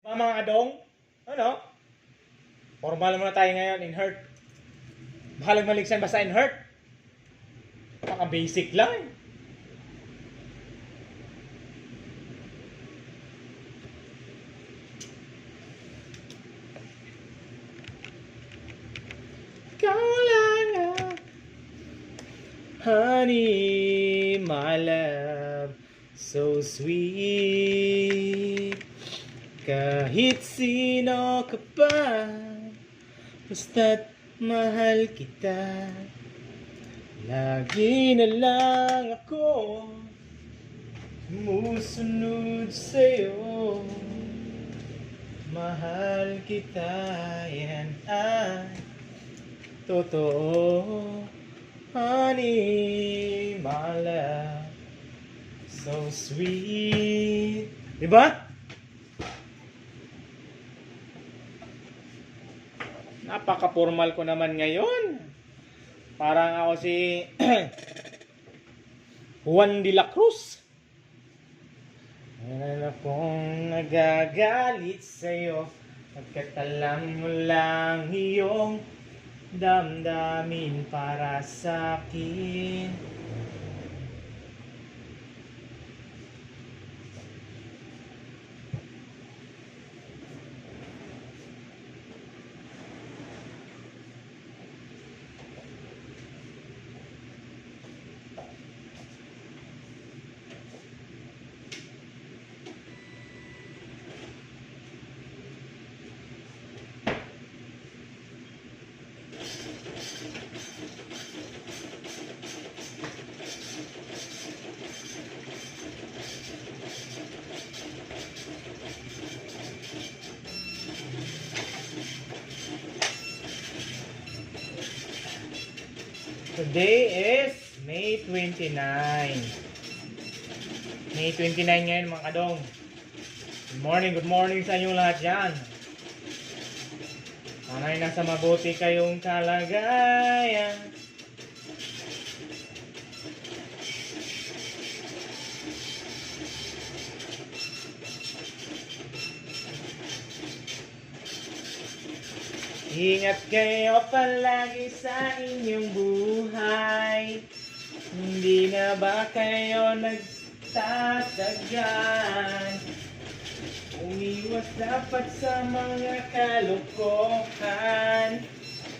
Mga adong, ano? Formal muna tayo ngayon in hurt. Bahalang maligsan basta in hurt. Maka basic lang eh. Ikaw lang ah. Honey, my love, so sweet. Kahit sino ka pa, basta't mahal kita. Lagi na lang ako sumusunod sa'yo. Mahal kita, yan ay totoo. Honey, my love, so sweet. Diba? Napaka-formal ko naman ngayon. Parang ako si Juan de la Cruz. Ngayon akong nagagalit sa'yo, pagkat alam mo lang iyong damdamin para sa'kin. Today is May 29. May 29 ngayon mga kadong. Good morning sa inyong lahat dyan. Sana'y nasa mabuti kayong kalagayan. Ingat kayo palagi sa inyong buhay. Hindi na ba kayo nagtatagan? Umiwas dapat sa mga kalokohan.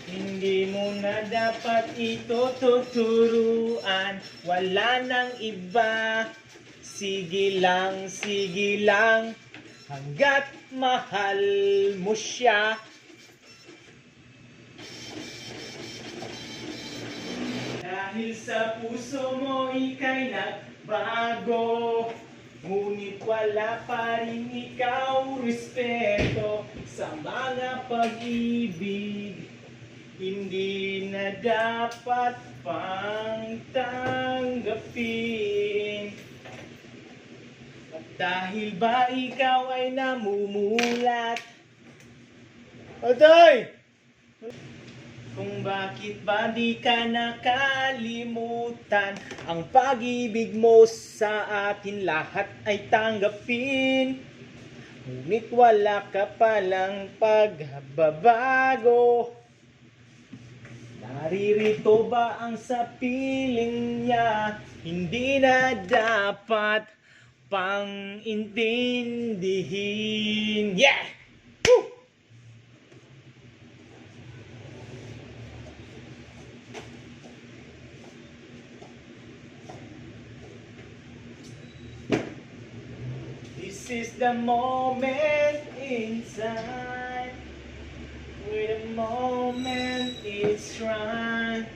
Hindi mo na dapat ito tuturuan. Wala nang iba. Sige lang hanggat mahal mo siya. Dahil sa puso mo ika'y nagbago, ngunit wala pa rin ikaw respeto sa mga pag-ibig. Hindi na dapat pang tanggapin. At dahil ba ikaw ay namumulat, Atay! Kung bakit ba di ka nakalimutan, ang pag-ibig mo sa atin lahat ay tanggapin. Ngunit wala ka palang pagbabago. Naririto ba ang sa piling niya? Hindi na dapat pang intindihin. Yeah! Woo! This is the moment in time, where the moment is right.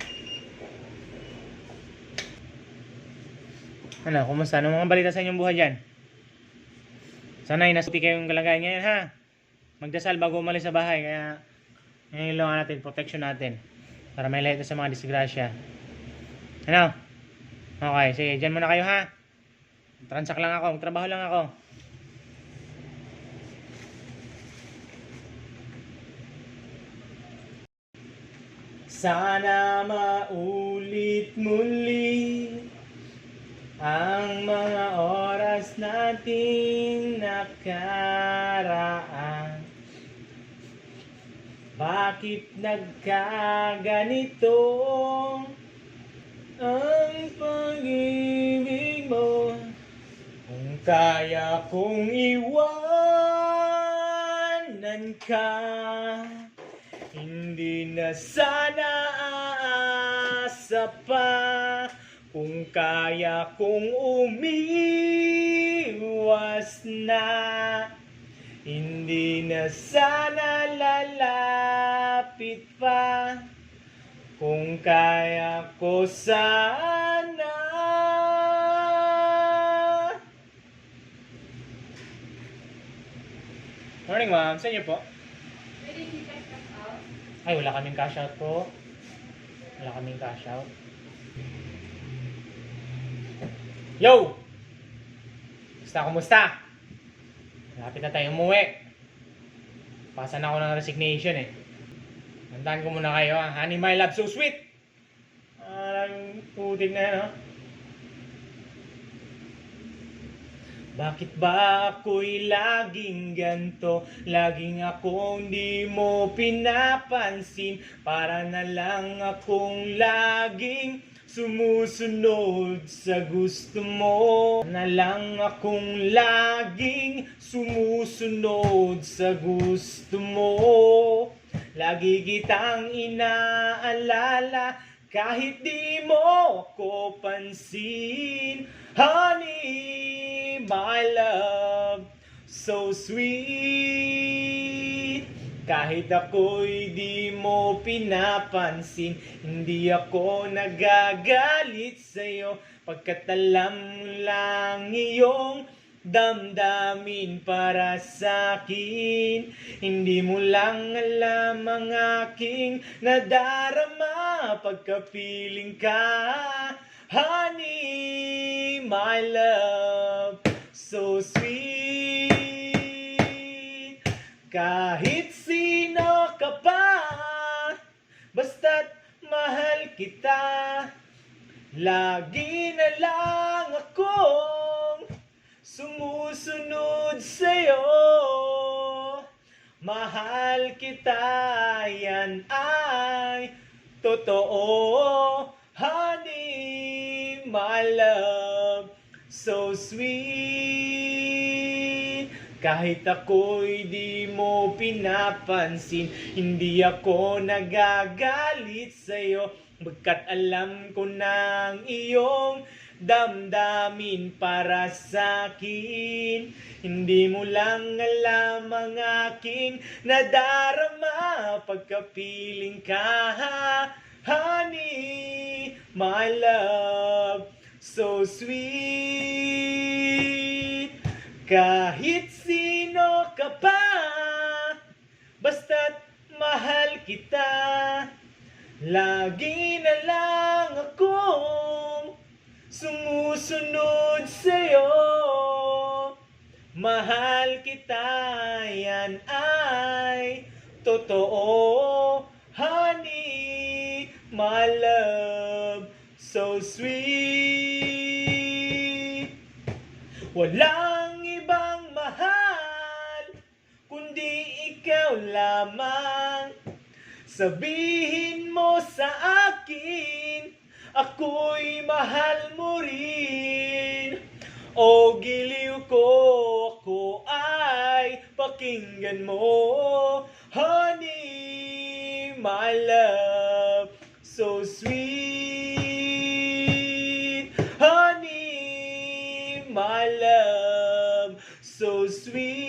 Ano, kumusta? Ano mga balita sa inyong buhay dyan? Sana ay nasuti kayong kalagayan ngayon ha. Magdasal bago umalis sa bahay, kaya ngayon lang natin, protection natin, para may lahat sa mga disgrasya. Ano? Okay, sige, dyan muna kayo ha. Transak lang ako, magtrabaho lang ako. Sana maulit muli ang mga oras nating nakaraan. Bakit nagkaganito ang pag-ibig mo? Kung kaya kong iwanan ka, hindi na sana aasa pa. Kung kaya kong umiwas na, hindi na sana lalapit pa. Kung kaya ko sana. Morning, ma'am. Sa inyo po? Pwede kita cash out? Ay, wala kaming cash out po. Wala kaming cash out. Yo! Kumusta? Malapit na tayo umuwi. Pasan ako ng resignation eh. Tandaan ko muna kayo ha. Honey, my love, so sweet! Ang putik na yan ha. Bakit ba ako'y laging ganto? Laging akong di mo pinapansin. Para na lang akong laging sumusunod sa gusto mo. Na lang akong laging sumusunod sa gusto mo. Lagi kitang inaalala kahit di mo ako pansin. Honey, my love, so sweet. Kahit ako'y di mo pinapansin, hindi ako nagagalit sa'yo, pagkat alam mo lang iyong damdamin para sa'kin. Hindi mo lang alam ang aking nadarama pagkapiling ka. Honey, my love, so sweet. Kahit sino ka pa, basta't mahal kita. Lagi na lang akong sumusunod sa'yo. Mahal kita, yan ay totoo. Honey, my love, so sweet. Kahit ako'y di mo pinapansin, hindi ako nagagalit sa'yo, bagkat alam ko ng iyong damdamin para sa'kin. Hindi mo lang alam ang aking nadarama pagkapiling ka. Honey, my love, so sweet. Kahit sino ka pa, basta't mahal kita. Lagi na lang akong sumusunod sa'yo. Mahal kita, yan ay totoo. Honey, my love, so sweet. Walang ibang mahal kundi ikaw lamang. Sabihin mo sa akin, ako'y mahal mo rin. O giliw ko, ako ay pakinggan mo. Honey, my love, so sweet. Honey, my love, so sweet.